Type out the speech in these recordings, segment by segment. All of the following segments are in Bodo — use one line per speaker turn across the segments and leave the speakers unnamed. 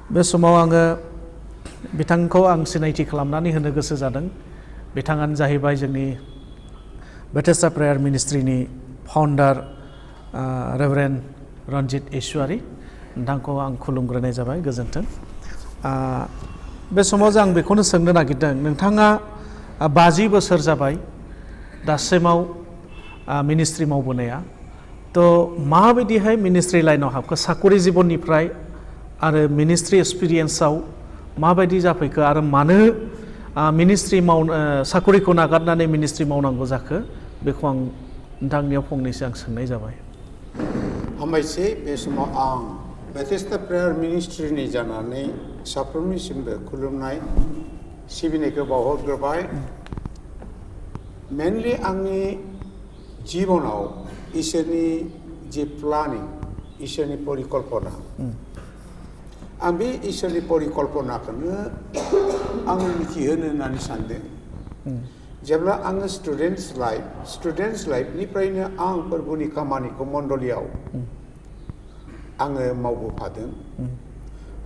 बे समाव आङो बिथांखौ आं सिनायथि खालामनानै होनो गोसो जादों। बिथाङानो जाहैबाय जोंनि बेथेस्दा प्रेयार मिनिस्ट्रिनि फाउन्डार रेभारेन्ड रन्जित इसवारी। नोंथांखौ आं खुलुमग्रोनाय जाबाय, गोजोन्थों। बे समाव आं बेखौनो सोंनो नागिरदों, नोंथाङा 50 बोसोर जाबाय दासिमाव मिनिस्ट्रि मावबोनाया, थ' माबायदिहाय मिनिस्ट्रि लाइनाव हाबखो, साकरि जिबननिफ्राय आरो मिनिस्ट्रि एक्सपिरियेन्सआव माबायदि जाफैखो आरो मानो मिनिस्ट्रि साकरिखौ नागारनानै मिनिस्ट्रि मावनांगौ जाखो, बेखौ आं नोंथांनियाव फंनैसो आं सोंनाय जाबाय।
हामबायसै। बे समाव आं बेथेस्दा प्रेयार मिनिस्ट्रिनि जानानै साफ्रोमनिसिमबो खुलुमनाय सिबिनायखौ बावहरग्रोबाय। मेनलि आंनि जिबनाव इसोरनि जि प्लानिं, इसोरनि परिकल्पना, आं बे इसोरनि परिकल्पनाखौनो आं मिथिहोनो होननानै सानदों। जेब्ला आङो स्टुडेन्टस लाइफनिफ्रायनो आं फोरबुनि खामानिखौ मण्डलियाव आङो मावबोफादों।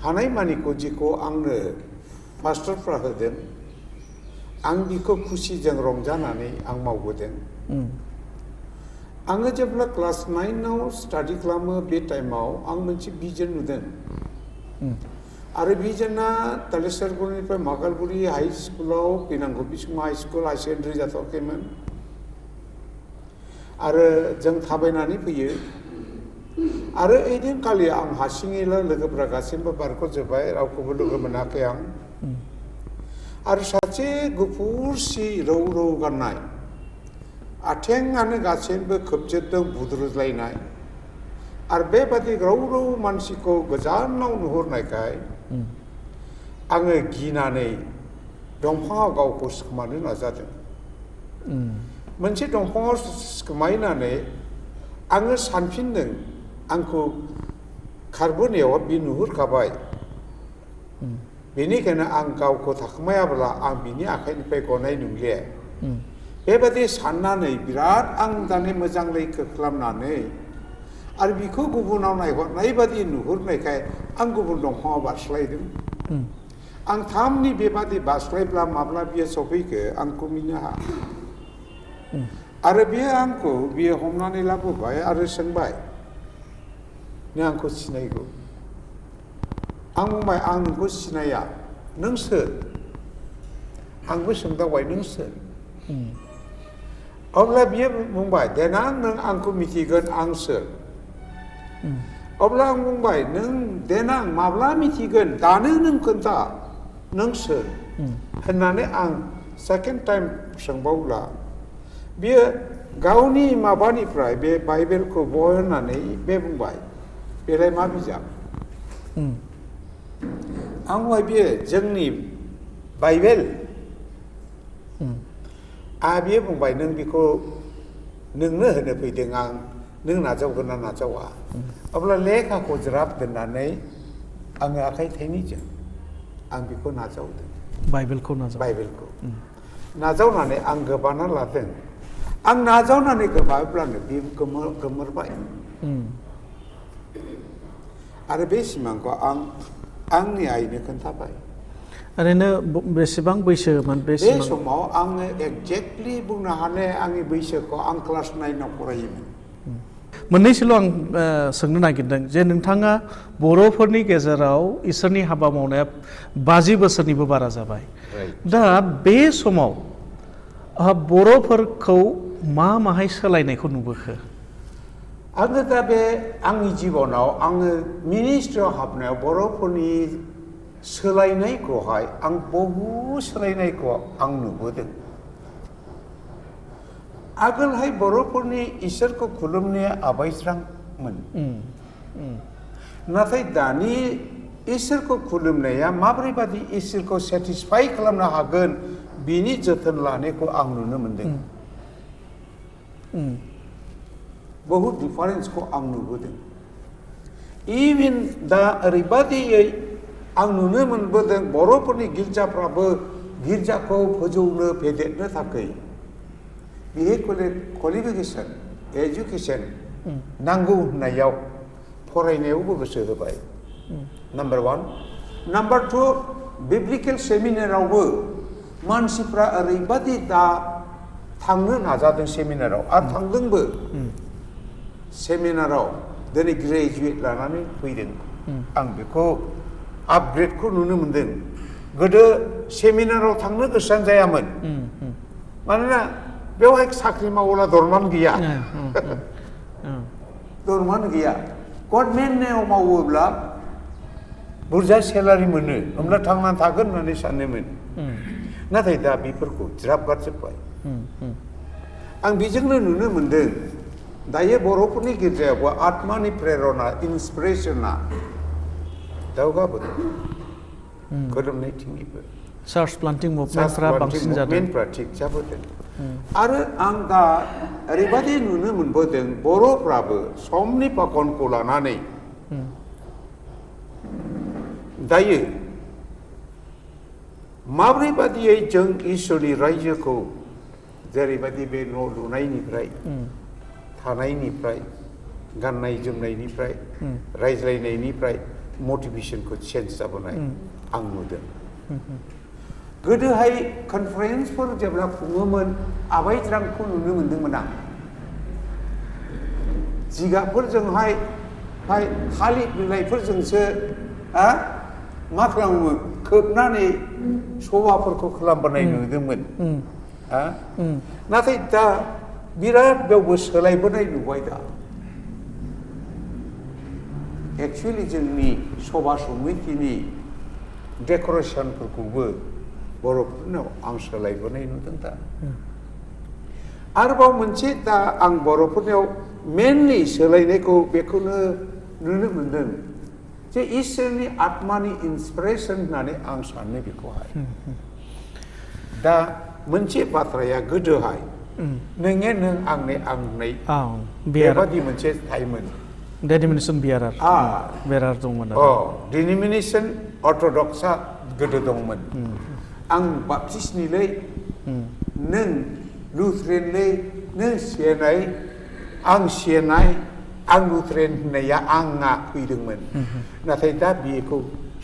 हानायमानिखौ जिखौ आंनो पास्टरफ्रा होदों, आं बिखौ खुसिजों रंजानानै आं मावबोदों। आङो जेब्ला क्लास 9आव स्टाडि खालामो, बे टाइमाव आं मोनसे भिजन नुदों। आरो भिजना तालेस्वरगुरिनिफ्राय मागालगुरि हाई स्कुलाव फैनांगौ। बे समाव हाई स्कुल हाई सेकेन्डारि जाथ'वाखैमोन आरो जों थाबायनानै फैयो। आरो ओइदिनखालि आं हारसिङैल', लोगोफ्रा गासैबो बारग'जोब्बाय, रावखौबो लोगो मोनाखै आं। आरो सासे गुफुर सि रौ रौ गाननाय, आथेङानो गासैबो खोबजोबदों बुद्रुज्लायनाय, आरो बेबादि रौ रौ मानसिखौ गोजानाव नुहुरनायखाय आङो गिनानै दंफाङाव गावखौ सिखोमानो नाजादों। मोनसे दंफाङाव सिखोमायनानै आङो सानफिनदों, आंखौ खारबोनायाव बे नुहुरखाबाय, बेनिखायनो आं गावखौ थाखोमायाब्ला आं बिनि आखाइनिफ्राय गनाय नंलिया। बेबादि साननानै बिराद आं दाने मोजां लैखो खालामनानै आरो बिखौ गुबुनाव नायहरनाय बादि नुहुरनायखाय आं गुबुन दंफाङाव बारस्लायदों। आं थामनि बेबादि बारस्लायब्ला माब्ला बियो सफैखो आंखौ मिनो हाया। आरो बियो हमनानै लाबोबाय आरो सोंबाय, नों आंखौ सिनायगौ? आं बुंबाय, आं नोंखौ सिनाया, नों सोर? आंबो सोंदावबाय, नों सोर? अब्ला बियो बुंबाय, देनां नों आंखौ मिथिगोन आं सोर। अब्ला आं बुंबाय, नों देनां माब्ला मिथिगोन, दानो नों खोन्था नों सोर होननानै आं सेकेन्ड टाइम सोंबावब्ला बियो गावनि माबानिफ्राय बे बाइबेलखौ बहननानै बे बुंबाय, बेलाय मा बिजाब? आं बुंबाय, बियो जोंनि बाइबेल। बियो बुंबाय, नों बेखौ नोंनो होनो फैदों, नों नाजावगोन ना नाजावा? अब्ला लेखाखौ ज्राब दोननानै आङो आखाइ थाइनैजों आं बेखौ नाजावदों। बाइबेलखौ नाजावनानै आं गोबाना लादों। आं नाजावनानै गोबाब्लानो बे गोमोरबाय। आरो बे सिमांखौ आं आंनि आइनो खोन्थाबाय।
ओरैनो बेसेबां बैसोमोन बे
समाव? आङो एक्जेक्टलि बुंनो हानाय आंनि बैसोखौ आं क्लास 9आव फरायोमोन।
मोननैसोल' आं सोंनो नागिरदों जे नोंथाङा बर'फोरनि गेजेराव इसोरनि हाबा मावनाया 50 बोसोरनिबो बारा जाबाय। दा बे समाव बर'फोरखौ माहाय सोलायनायखौ नुबोखो?
आङो दा बे आंनि जिबनाव आङो मिनिस्ट्रियाव हाबनायाव बर'फोरनि सोलायनायखौहाय आं बहुद सोलायनायखौ आं नुबोदों। आगोलहाय बर'फोरनि इसोरखौ खुलुमनाया आबायज्रांमोन। नाथाय दानि इसोरखौ खुलुमनाया माब्रैबादि इसोरखौ सेटिसफाइ खालामनो हागोन बिनि जोथोन लानायखौ आं नुनो मोनदों। बहुद डिफारेन्सखौ आं नुबोदों। इभेन दा ओरैबादियै आं नुनो मोनबोदों, बर'फोरनि गिर्जाफ्राबो गिर्जाखौ फोजौनो फेदेरनो थाखाय बेहाय क्वालिफिकेसन एजुकेसन नांगौ होननायाव फरायनायावबो गोसो होबाय। नाम्बार 1। नाम्बार 2 बिब्लिकेल सेमिनारावबो मानसिफ्रा ओरैबादि दा थांनो नाजादों सेमिनाराव आरो थांदोंबो सेमिनाराव दिनै ग्रेजुवेट लानानै फैदों आं बेखौ आपग्रेडखौ नुनो मोनदों गोदो सेमिनाराव थांनो गोसोआनो जायामोन मानोना बेवहाय साख्रि मावोला दरमान गैया दरमान गैया गभर्नमेन्टआव मावोब्ला बुरजा सेलारि मोनो होमब्ला थांनानै थागोन होननानै सानोमोन नाथाय दा बेफोरखौ ज्राब गारजोब्बाय आं बेजोंनो नुनो मोनदों दायो बर'फोरनि गिर्जायावबो आत्मानि प्रेरणा इन्सपिरेसना दावगाबोदों खोलोमनायथिंनिबो
चार्च प्लान्टिं मुभमेन्टफ्रा बांसिन जादों
मुभमेन्टफ्रा थिग जाबोदों आरो आं दा ओरैबादि नुनो मोनबोदों बर'फ्राबो समनि फाखनखौ लानानै दायो माब्रै बादियै जों इसोरनि रायजोखौ जेरैबायदि बे न' लुनायनिफ्राय थानायनिफ्राय गाननाय जोमनायनिफ्राय रायज्लायनायनिफ्राय मटिभेसनखौ चेन्ज जाबोनाय आं नुदों गोदोहाय कनफारेन्सफोर जेब्ला खुङोमोन आबायज्रांखौ नुनो मोनदोंमोन आं जिगाबफोरजोंहाय थालिर बिलाइफोरजोंसो मा खालामोमोन खोबनानै सभाफोरखौ खालामबोनाय नुदोंमोन नाथाय दा बिराद बेवबो सोलायबोनाय नुबाय दा एक्चुअलि जोंनि सभा समितिनि डेक'रेसनफोरखौबो बर'फोरनाव आं सोलायबोनाय नुदों दा आरोबाव मोनसे दा आं बर'फोरनियाव मेनलि सोलायनायखौ बेखौनो नुनो मोनदों जे इसोरनि आत्मानि इन्सपिरेसन होननानै आं सानो बेखौहाय दा मोनसे बाथ्राया गोदोहाय नोङो नों आंने आंनाय बेबादि मोनसे थायोमोन
डेनिमिनेसन बेरार दंमोन
डेनिमिनेसन अर्थ'डक्सआ गोदो दंमोन आं बाप्टिस्टनिलै नों लुथ्रेनलै नों सेनाय आं सेनाय आं लुथ्रेन होननाया आंना फैदोंमोन नाथाय दा बेखौ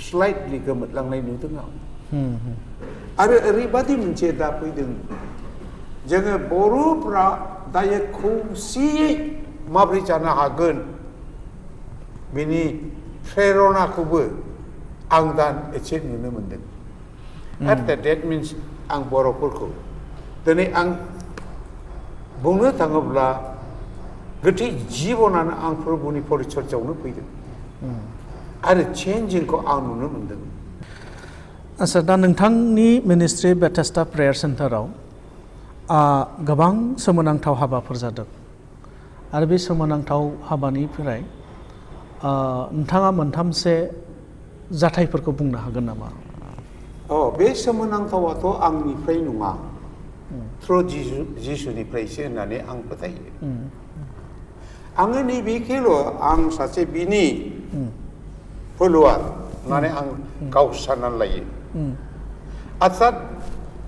स्लाइटलि गोमोरलांनाय नुदों आं आरो ओरैबादि मोनसे दा फैदों जोङो बर'फ्रा दायो खौसेयै माबोरै जानो हागोन बिनि प्रेरणाखौबो आं दा एसे नुनो मोनदों आरो डेट मिन्स आं बर'फोरखौ दिनै आं बुंनो थाङोब्ला गोथै जिबनानो आं प्रभुनि परिचर्यावनो फैदों आरो चेन्जिंखौ आं नुनो मोनदों
आच्छा दा नोंथांनि मिनिस्ट्रि बेथेस्टा प्रेयार सेन्टाराव गोबां सोमोनांथाव हाबाफोर जादों आरो बे सोमोनांथाव हाबानिफ्राय नोंथाङा मोनथामसे जाथायफोरखौ बुंनो हागोन नामा
बे सोमोनांथावाथ' आंनिफ्राय नङा थ्रु जिसुनिफ्रायसो होननानै आं फोथायो आङो नैबेखौल' आं सासे बिनि फल'वार होननानै आं गाव साननानै लायो आच्छा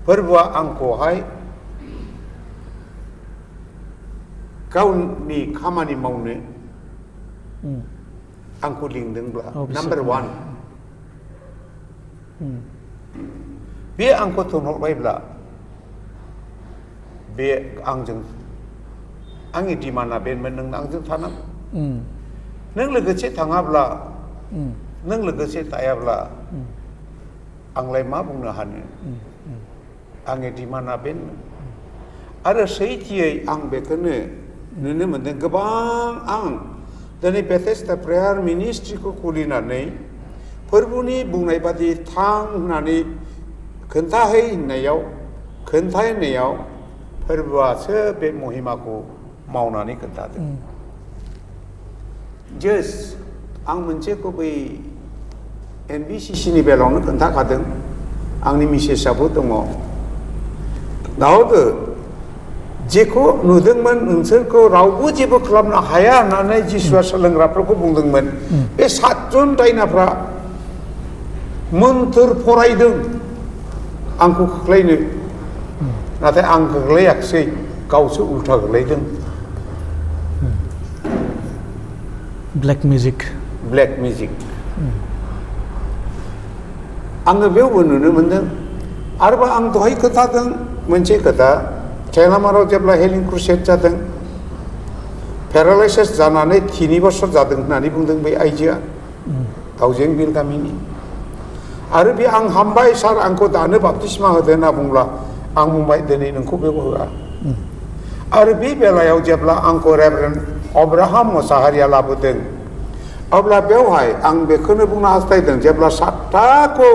फोरबोआ आंखौहाय गावनि खामानि मावनो आंखौ लिंदोंब्ला नाम्बार 1 बे आंखौ थिनहरबायब्ला बे आंजों आंनि डिमान्डआ बेनोमोन नों आंजों थानांगौ नों लोगोसे थाङाब्ला नों लोगोसे थायाब्ला आंलाय मा बुंनो हानो आंनि डिमान्डआ बेनोमोन आरो सैथोयै आं बेखौनो नुनो मोनदों गोबां आं दिनै बेथेस्टा प्रेयार मिनिस्ट्रिखौ खुलिनानै फोरबोनि बुंनाय बादि थां होननानै खोन्थाहैनायाव फोरबोआसो बे महिमाखौ मावनानै खोन्थादों जास्ट आं मोनसेखौ बै NBCCनि बेलायावनो खोन्थाखादों आंनि मिसेसआबो दङ दाउदो जेखौ नुदोंमोन नोंसोरखौ रावबो जेबो खालामनो हाया होननानै जिसुआ सोलोंग्राफोरखौ बुंदोंमोन बे 7 जन दायनाफ्रा मोन्थोर फरायदों आंखौ खोख्लैनो नाथाय आं खोख्लैयाखिसै गावसो उल्था गोग्लैदों
ब्लेक मिउजिक
आङो बेयावबो नुनो मोनदों आरोबा आं दहाय खोथादों मोनसे खोथा केलामाराव जेब्ला हेलिं क्रुसेड जादों पेरालाइसिस जानानै 3 बोसोर जादों होननानै बुंदों बै आइजोआ दाउजें बिल गामिनि आरो बे आं हामबाय सार आंखौ दानो बाप्तिस्मा होदो होनना बुंब्ला आं बुंबाय दिनै नोंखौ बेयाव होआ आरो बे बेलायाव जेब्ला आंखौ रेभारेन्ड अब्राहाम मोसाहारिया लाबोदों अब्ला बेवहाय आं बेखौनो बुंनो हास्थायदों जेब्ला 7थाखौ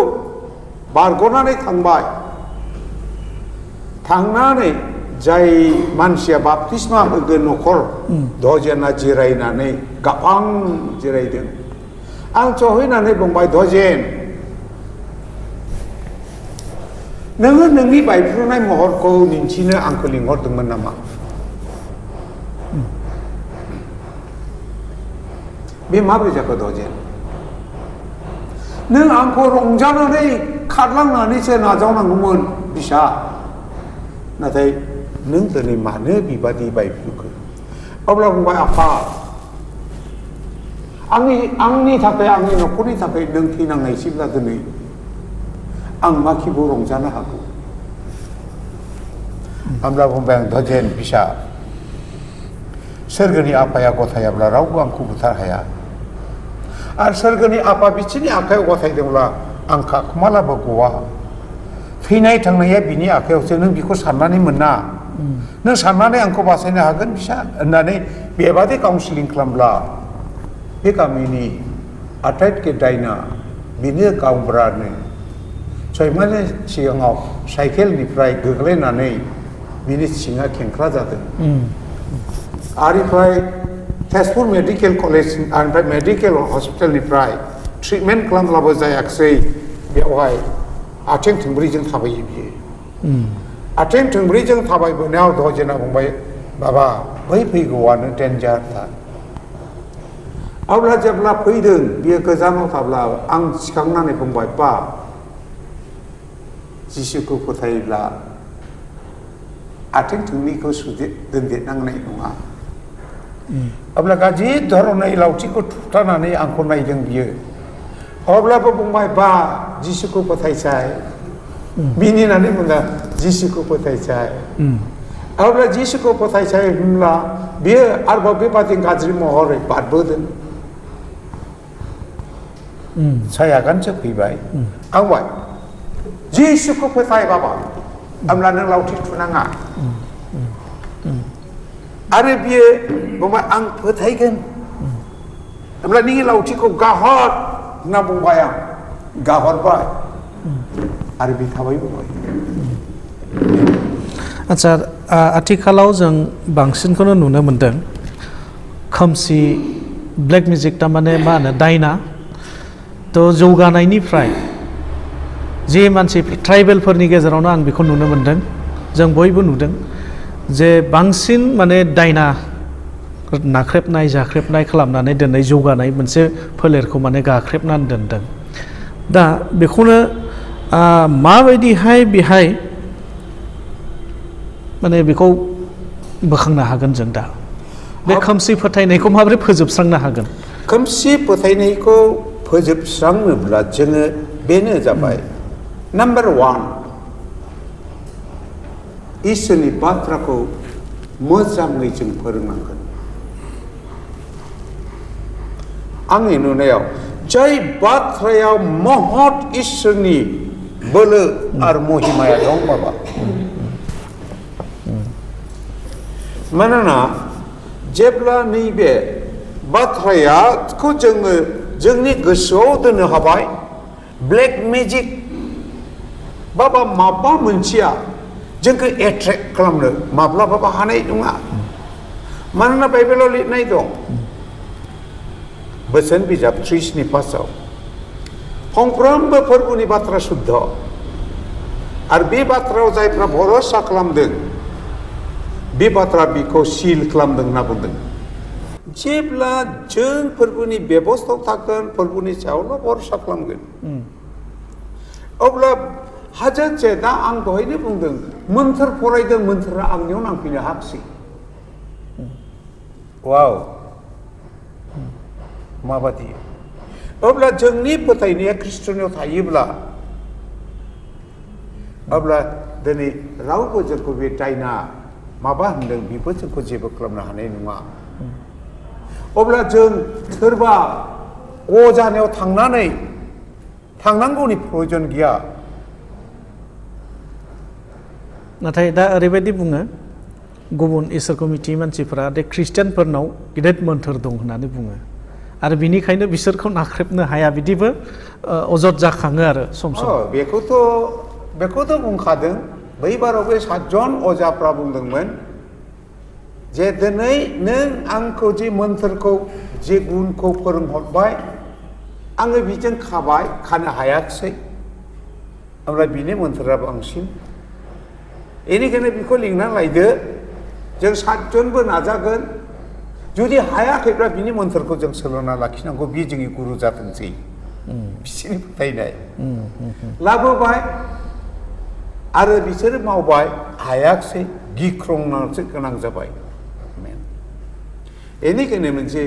बारग'नानै थांनानै जाय मानसिया बाप्तिस्मा होगोन न'खर दजेना जिरायनानै गाबां जिरायदों आं सहैनानै बुंबाय दजेन नोङो नोंनि बायफ्रुनाय महरखौ दिन्थिनो आंखौ लिंहरदोंमोन नामा बे माबोरै जाखो दजेन नों आंखौ रंजानानै खारलांनानैसो नाजावनांगौमोन बिसा नाथाय नों दिनै मानो बिबादि बायफ्रुखो अब्ला बुंबाय आफा आंनि थाखाय आंनि न'खरनि थाखाय नों थैनांनायसिब्ला दिनै आं माखिबो रंजानो हागौ होमब्ला बुंबाय आं दजेन बिसा सोरगोनि आफाया गथायाब्ला रावबो आंखौ बुथार हाया आरो सोरगोनि आफा बिसोरनि आखायाव गथायदोंब्ला आं खाखुमालाबो गवा थैनाय थांनाया बिनि आखायावसो नों बेखौ साननानै मोना नों साननानै आंखौ बासायनो हागोन फिसा होननानै बेबादि काउन्सिलिं खालामब्ला बे गामिनि आटाइतके दायना बिनो गावब्रानो 6 मासनि सिगाङाव साइकेलनिफ्राय गोग्लैनानै बिनि सिङा खेंख्रा जादों आरिफ्राय तेजपुर मेडिकेल कलेज आरो मेडिकेल हस्पिटालनिफ्राय ट्रिटमेन्ट खालामब्लाबो जायाखिसै बेवहाय आथिं थोंब्रैजों थाबायो बियो आथिं थोंब्रैजों थाबायबोनायाव दजेना बुंबाय बाबा बै फैगौआनो डेन्जारथार अब्ला जेब्ला फैदों बियो गोजानाव थाब्ला आं सिखांनानै बुंबाय बा जिसुखौ फोथायोब्ला आथिं थोंनैखौ दोनदेरनांनाय नङा अब्ला गाज्रि धरनै लावथिखौ थुथानानै आंखौ नायदों बियो अब्लाबो बुंबाय बा जिसुखौ फोथायसाय मिनिनानै बुंदों जिसुखौ फोथायसाय अब्ला जिसुखौ फोथायसाय होनब्ला बियो आरोबाव बेबादि गाज्रि महरै बारबोदों सायागानसो फैबाय आं बुंबाय जिसुखौ फोथाय बाबा होमब्ला नों लावथि थुनाङा आरो बियो बुंबाय आं फोथायगोन होमब्ला नोंनि लावथिखौ गाहर होनना बुंबाय आं गाहरबाय आरो बे थाबाय बुंबाय
आच्छा आथिखालाव जों बांसिनखौनो नुनो मोनदों खोमसि ब्लेक मेजिक थारमाने मा होनो दायना तो जौगानायनिफ्राय जे मानसि ट्राइबेलफोरनि गेजेरावनो आं बेखौ नुनो मोनदों जों बयबो नुदों जे बांसिन माने दायना नाख्रेबनाय जाख्रेबनाय खालामनानै दोननाय जौगानाय मोनसे फोलेरखौ माने गाख्रेबनानै दोनदों दा बेखौनो माबायदिहाय बेहाय माने बेखौ बोखांनो हागोन जों दा बे खोमसि फोथायनायखौ माबोरै फोजोबस्रांनो हागोन
खोमसि फोथायनायखौ फोजोबस्रांनोब्ला जोङो बेनो जाबाय नाम्बार 1 इसोरनि बाथ्राखौ मोजाङै जों फोरोंनांगोन आंनि नुनायाव जाय बाथ्रायाव महत इसोरनि बोलो आरो महिमाया दं बाबा मानोना जेब्ला नैबे बाथ्रायाखौ जोङो जोंनि गोसोआव दोननो हाबाय ब्लेक मेजिक बाबा माबा मोनसेया जोंखौ एट्रेक्ट खालामनो माब्लाबाबो हानाय नङा मानोना बाइबेलाव लिरनाय दं बोसोन बिजाब 30:5 फंफ्रोमबो फोरबोनि बाथ्रा शुद्ध आरो बे बाथ्रायाव जायफ्रा भरसा खालामदों बे बाथ्रा बिखौ सिल खालामदों होनना बुंदों जेब्ला जों फोरबोनि बेबस्थायाव थागोन फोरबोनि सायावल' भरसा खालामगोन अब्ला हाजारसे दा आं दहायनो बुंदों मोन्थोर फरायदों मोन्थोरा आंनियाव नांफैनो हाखसै वाव माबादि अब्ला जोंनि फोथायनाया ख्रिस्टनियाव थायोब्ला अब्ला दिनै रावबो जोंखौ बे दायना माबा होनदों बेबो जोंखौ जेबो खालामनो हानाय नङा अब्ला जों सोरबा अजानायाव थांनांगौनि प्रयजन गैया
नाथाय दा ओरैबायदि बुङो गुबुन इसोरखौ मिथियै मानसिफोरा दे ख्रिस्टियानफोरनाव गिदिर मोन्थोर दं होननानै बुङो आरो बिनिखायनो बिसोरखौ नाख्रेबनो हाया बिदिबो अजद जाखाङो आरो सम सम
बेखौथ' बुंखादों बै बाराव बे 7 जन अजाफ्रा बुंदोंमोन जे दिनै नों आंखौ जे मोन्थोरखौ जे गुनखौ फोरोंहरबाय आङो बिजों खानो हायाखिसै ओमफ्राय बिनि मोन्थोरा बांसिन बेनिखायनो बेखौ लिंनानै लायदो जों 7 जनबो नाजागोन जुदि हायाखैब्ला बिनि मोन्थोरखौ जों सोलोंना लाखिनांगौ बे जोंनि गुरु जाथोंसै बिसोरनि फोथायनाय लाबोबाय आरो बिसोरो मावबाय हायाखिसै गिख्रंनोसो गोनां जाबाय बेनिखायनो मोनसे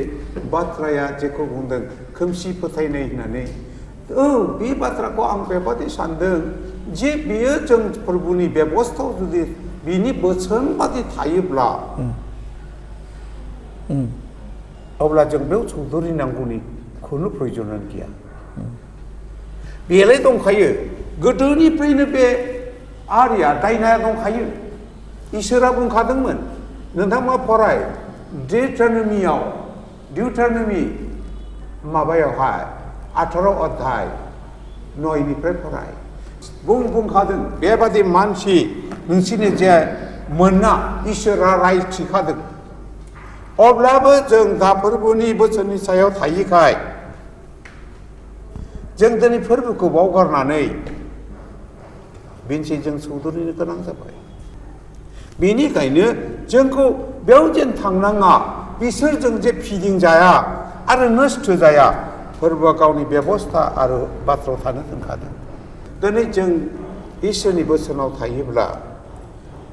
बाथ्राया जेखौ बुंदों खोमसि फोथायनाय होननानै बे बाथ्राखौ आं बेबादि सानदों जे बेयो जों फोरबोनि बेबस्थायाव जुदि बिनि बोसोन बादि थायोब्ला अब्ला जों बेयाव चौधुरि नांगौनि खुनु प्रयजनानो गैया बेलाय दंखायो गोदोनिफ्रायनो बे आरिया दायनाया दंखायो इसोरा बुंखादोंमोन नोंथाङा फराय डिउटारनमी माबायावहाय 18 अध्याय 9निफ्राय फराय बुंखादों बेबादि मानसि नोंसोरनि जे मोना इसोरा राय थिखादों अब्लाबो जों दा फोरबोनि बोसोरनि सायाव थायिखाय जों दिनै फोरबोखौ बावगारनानै बेनोसै जों चौधुरिनो गोनां जाबाय बेनिखायनो जोंखौ बेयाव जेन थांनाङा बिसोरजों जे फिदिंजाया आरो नस्थ' जाया फोरबोआ गावनि बेबस्था आरो बाथ्रायाव थानो दोनखादों दिनै जों इसोरनि बोसोनाव थायोब्ला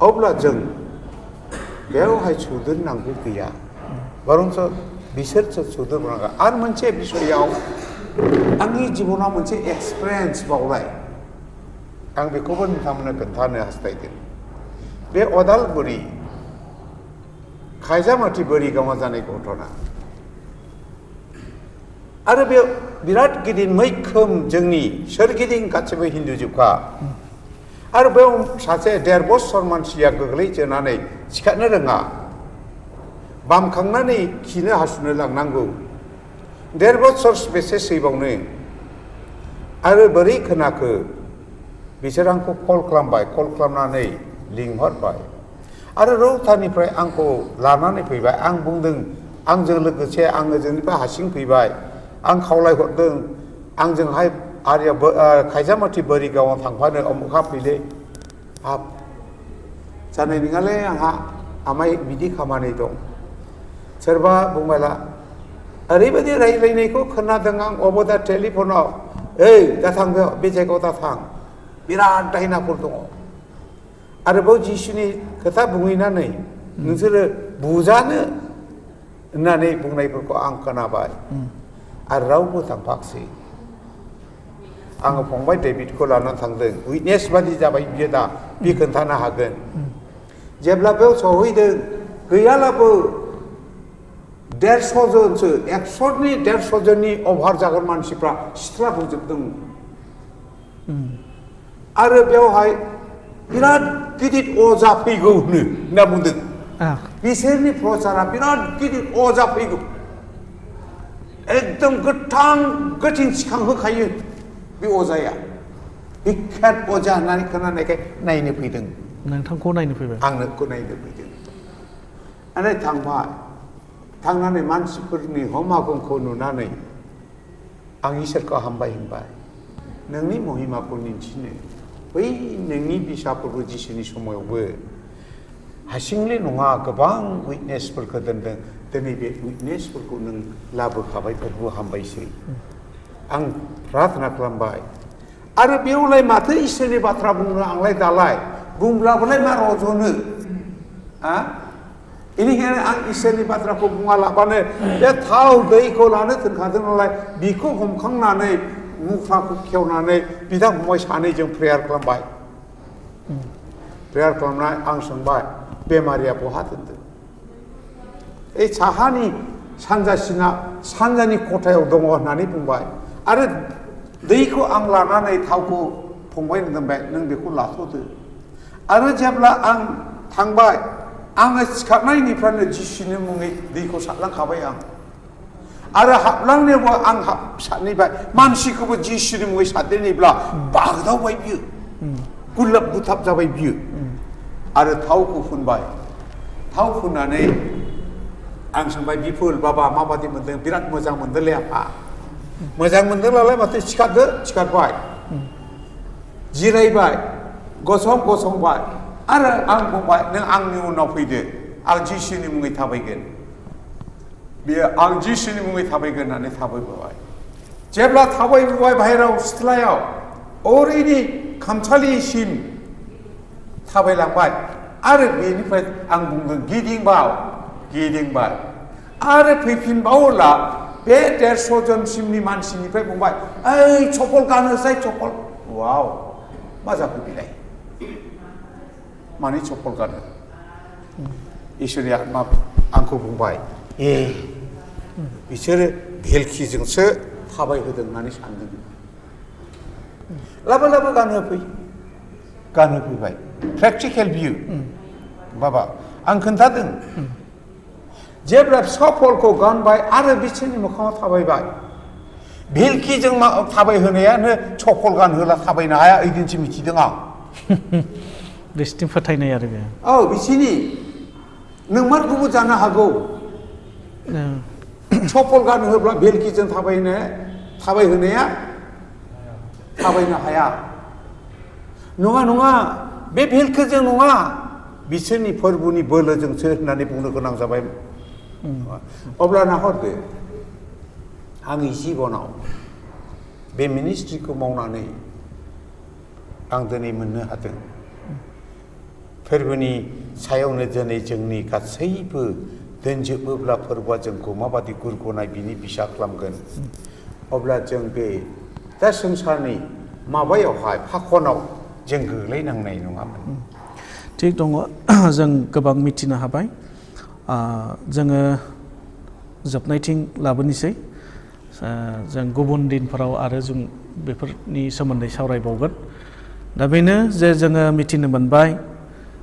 अब्ला जों बेवहाय चौधुरि नांगौ गैया बरंस बिसोरसो चौधुरि नांगौ आरो मोनसे बिसयाव आंनि जिबनाव मोनसे एक्सपिरियेन्स बावलाय आं बेखौबो नोंथांमोननो खोन्थानो हास्थायदों बे अदालगुरि खायजामाथि बोरिगावआ जानाय घटना आरो बे बिराद गिदिर मैखोम जोंनि सोरगिदिं गासिबो हिन्दु जोबखा आरो बेयाव सासे 1.5 बोसोर मानसिया गोग्लैजोनानै सिखारनो रोङा बामखांनानै खिनो हासुनो लांनांगौ 1.5 बोसोर बेसे सैबावनो आरो बोरै खोनाखो बिसोर आंखौ कल खालामनानै लिंहरबाय आरो रौतानिफ्राय आंखौ लानानै फैबाय आं बुंदों आंजों लोगोसे आङो जोंनिफ्राय हारसिं फैबाय आं खावलायहरदों आंजोंहाय आरिया खायजामाथि बोरिगावआव थांफानो अमुखा फैलै हाब जानाय नङालै आंहा आमाय बिदि खामानि दं सोरबा बुंबायला ओरैबायदि रायज्लायनायखौ खोनादों आं अबदा टेलिफनाव ओइ दा थां बे जायगायाव दा थां बिराद दायनाफोर दङ आरो बेयाव जिसुनि खोथा बुंहैनानै नोंसोरो बुजानो होननानै बुंनायफोरखौ आं खोनाबाय आरो रावबो थांफाखसै आङो फंबाय डेभिडखौ लानानै थांदों उइटनेस बादि जाबाय बियो दा बे खोन्थानो हागोन जेब्ला बेयाव सहैदों गैयालाबो 150 जनसो 100नि 150 जननि अभार जागोन मानसिफ्रा सिथ्ला बुंजोबदों आरो बेवहाय बिराद गिदिर अजा फैगौ होनना बुंदों बिसोरनि प्रचारा बिराद गिदिर अजा फैगौ एकदम गोथिं सिखांहोखायो बे अजाया बिख्यात अजा होननानै खोनानायखाय नायनो फैदों
नोंथांखौ नायनो फैबाय
आंनोखौ नायनो फैदों आरो थांबाय थांनानै मानसिफोरनि हमागमखौ नुनानै आं इसोरखौ हामबाय होनबाय नोंनि महिमाखौ दिन्थिनो बै नोंनि बिसाफोरबो जिसुनि समावबो हारसिंलै नङा गोबां उइटनेसफोरखौ दोनदों दिनै बे उइटनेसफोरखौ नों लाबोखाबाय फोरबो हामबायसै आं प्रार्थना खालामबाय आरो बेयावलाय माथो इसोरनि बाथ्रा बुंनो आंलाय दालाय बुंब्लाबोलाय मा रज'नो बेनिखायनो आं इसोरनि बाथ्राखौ बुङालाबानो बे थाव दैखौ लानो दोनखादों नालाय बिखौ हमखांनानै मुख्राखौ खेवनानै बिदा फंबाय सानैजों प्रेयार खालामबाय प्रेयार खालामनाय आं सोंबाय बेमारिया बहा दोनदों ओइ साहानि सानजानि खथायाव दङ होननानै बुंबाय आरो दैखौ आं लानानै थावखौ फंबायनो दोनबाय नों बेखौ लाथ'दो आरो जेब्ला आं थांबाय आङो सिखारनायनिफ्रायनो जिसुनि मुङै दैखौ सारलांखाबाय आं आरो हाबलांनायावबो आं सारनिबाय मानसिखौबो जिसुनि मुङै सारदेरनोब्ला बागदावबाय बियो गुलाब गुथाब जाबाय बियो आरो थावखौ फुनबाय थाव फुननानै आं सोंबाय बिफुल बाबा माबादि मोनदों बिराद मोजां मोनदोंलै आफा मोजां मोनदोंब्लालाय माथो सिखारबाय जिरायबाय गसंबाय आरो आं बुंबाय नों आंनि उनाव फैदो आं जिसुनि मुङै थाबायगोन बेयो आं जिसुनि मुङै थाबायगोन होननानै थाबायबोबाय जेब्ला थाबायबोबाय बाहेरायाव सिथ्लायाव ओरैनि खामसालिसिम थाबायलांबाय आरो बेनिफ्राय आं बुंदों गिदिंबाय आरो फैफिनबावोला बे 150 जनसिमनि मानसिनिफ्राय बुंबाय ओइ चप्पल गाननोसै चप्पल वाव मा जाखो बिलाय माने चप्पल गानो इसोरनि आत्मा आंखौ बुंबाय बिसोरो भेलखिजोंसो थाबायहोदों होननानै सानदों लाबो गानहोफैबाय प्रेक्टिकेल भिउ बाबा आं खोन्थादों जेब्ला चप्पलखौ गानबाय आरो बिसोरनि मोखाङाव थाबायबाय भेलखिजों थाबायहोनायानो चप्पल गानहोला थाबायनो हाया ओइदिनसो मिथिदों आं
बिसिनि फोथायनाय आरो बे
औ बिसिनि नोंमारगौबो जानो हागौ चप्पल गानहोब्ला भेलखिजों थाबायहोनाया थाबायनो हाया नङा बे भेलखिजों नङा बिसोरनि फोरबोनि बोलोजोंसो होननानै बुंनो गोनां जाबाय अब्ला नाहरदो आंनि जिबनाव बे मिनिस्ट्रिखौ मावनानै आं दिनै मोननो हादों फोरबोनि सायावनो दिनै जोंनि गासैबो दोनजोबोब्ला फोरबोआ जोंखौ माबादि गुरगनाय बिनि बिसा खालामगोन अब्ला जों बे दा संसारनि माबायावहाय फाखनाव जों गोग्लैनांनाय नङामोन
थिग दङ जों गोबां मिथिनो हाबाय जोङो जोबनायथिं लाबोनोसै जों गुबुन दिनफोराव आरो जों बेफोरनि सोमोन्दै सावरायबावगोन दा बेनो जे जोङो मिथिनो मोनबाय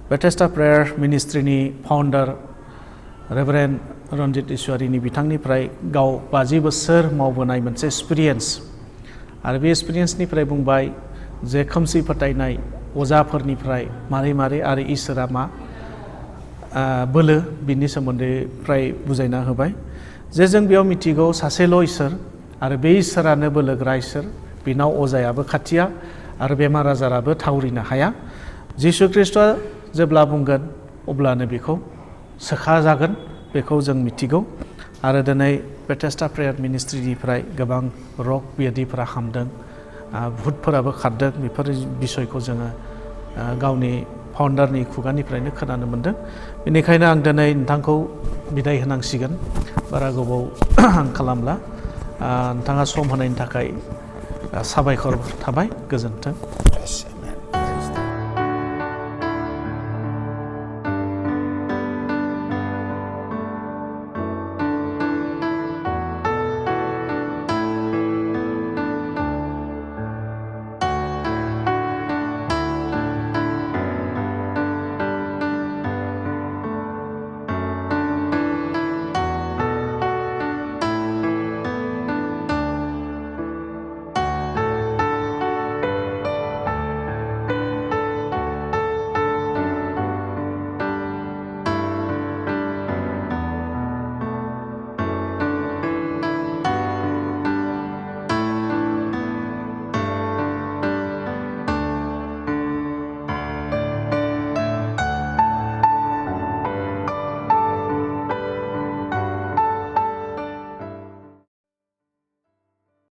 बेथेस्दा प्रेयार मिनिस्ट्रिनि फाउन्डार रेभारेन्ड रन्जित इसवारीनि बिथांनिफ्राय गाव 50 बोसोर मावबोनाय मोनसे एक्सपिरियेन्स आरो बे एक्सपिरियेन्सनिफ्राय बुंबाय जे खोमसि फोथायनाय अजाफोरनिफ्राय मारै आरो इसोरा मा बोलो बिनि सोमोन्दै फ्राय बुजायना होबाय जे जों बेयाव मिथिगौ सासेल' इसोर आरो बे इसोरानो बोलोग्रा इसोर बिनाव अजायाबो खाथिया आरो बेमार आजाराबो थावरिनो हाया जिसु ख्रिस्ट'आ जेब्ला बुंगोन अब्लानो बेखौ सोखा जागोन बेखौ जों मिथिगौ आरो दिनै बेथेस्दा प्रेयार मिनिस्ट्रिनिफ्राय गोबां रग बेयादिफोरा हामदों भुतफोराबो खारदों बेफोर बिसयखौ जोङो गावनि फाउन्डारनि खुगानिफ्रायनो खोनानो मोन्दों बेनिखायनो आं दिनै नोंथांखौ बिदाय होनांसिगोन बारा गोबाव आं खालामला नोंथाङा सम होनायनि थाखाय साबायखर थाबाय गोजोन्थों